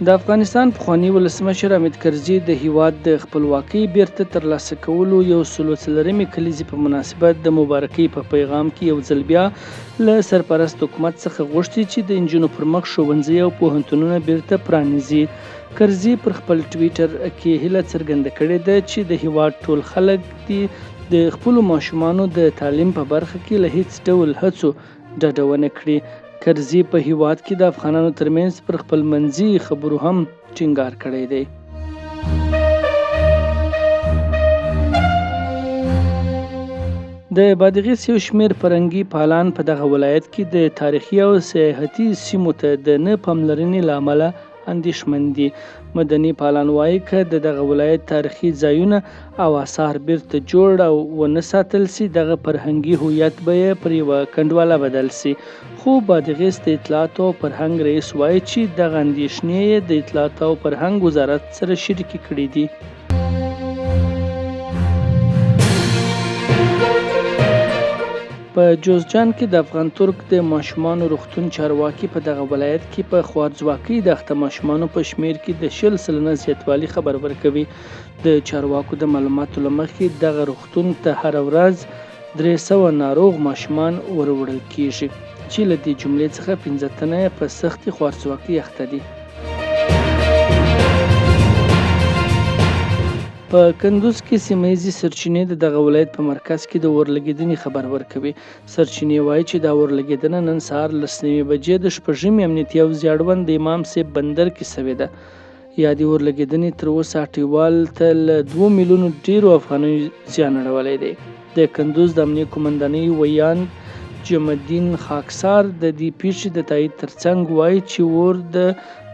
د افغانستان پخوانی ولسمشر حامد کرزي د هیواد د خپلواکۍ بیرته ترلاسه کولو 140مې کلیزې په مناسبت د مبارکۍ په پیغام کې یو ځل بیا له سرپرست حکومت څخه غوښتي چې د نجونو پر مخ ښوونځي او پوهنتونونه بیرته پرانیزي. کرزي پر خپل ټویټر کې هیله څرګنده کړې ده چې د هیواد ټول خلک دې د خپلو ماشومانو د تعلیم په برخه کې له هیڅ ډول هڅو ډډه ونه کړي. کرزي په هیواد کې د افغانانو ترمنځ پر خپلمنځي خبرو هم ټینګار کړی دی. د بادغیس یو شمېر فرهنګي فعالان په دغه ولایت کې د تاریخي او سیاحتي سیمو ته د نه پاملرنې له امله اندېښمن دي. مدني فعالان وایي که د دغه ولایت تاریخي ځایونه او آثار بیرته جوړ او ونه ساتل سي، دغه فرهنګي هویت به یې پر یوه کنډواله بدل سي. خو بادغیس د اطلاعاتو او فرهنګ رئیس وایي چې دغه اندېښنې یې د اطلاعاتو او فرهنګ وزارت سره شریکې کړي دي. په جوزجان کې د افغان ترک د ماشومانو روغتون چارواکي په دغه ولایت کې په خوارځواکۍ د اخته ماشومانو په شمیر کې د 100% زیاتوالي خبر ورکوي. د چارواکو د معلوماتو له مخې دغه روغتون ته هره ورځ 300 ناروغ ماشومان وروړل کیږي چې له دې جملې څخه 15 تنه په سختي خوارځواکۍ اخته دي. په کندوز کې سیمه ییزې سرچینې د دغه ولایت په مرکز کې د اورلګیدنې خبر ورکوي. سرچینې وایي چې دا اورلګیدنه نن سهار 10 بجې د شپږمې امنیتي او زیړبند د امام صاحب بندر کې شوې ده. یادې اورلګیدنې تر اوسه هټیوال ته له 2 میلیونو ډیرو افغانیو زیان اړولی دی. د کندوز د امنیه قومندانۍ ویان جمالدین خاکسار د دې پیښې د تایید ترڅنګ وایي چې اور د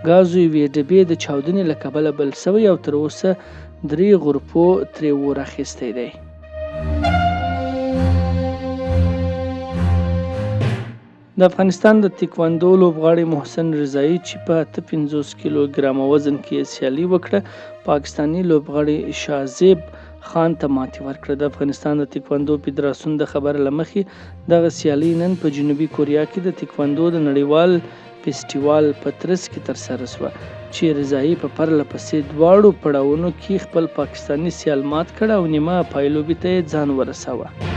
ګازو یوې ډبې د چاودنې له کبله بل شوی او تر اوسه 3 غرفو ترې اور اخیستی دی. د افغانستان د تکواندو لوبغاړی محسن رضایي چې په 58 کیلوګرامه وزن کې سیالي وکړه، پاکستاني لوبغاړی شاهزیب خان ته ماتې ورکړه. د افغانستان د تکواندو فدراسیون د خبر له مخې دغه سیالي نن په جنوبي کوریا کې د تکواندو د نړیوال فیسټیوال په ترڅ کې ترسره شوه چې رضایي په پرله پسې دواړو پړاوونو کې خپل پاکستاني سیال مات کړ او نیمه پایلوبې ته یې ځان ورساوه.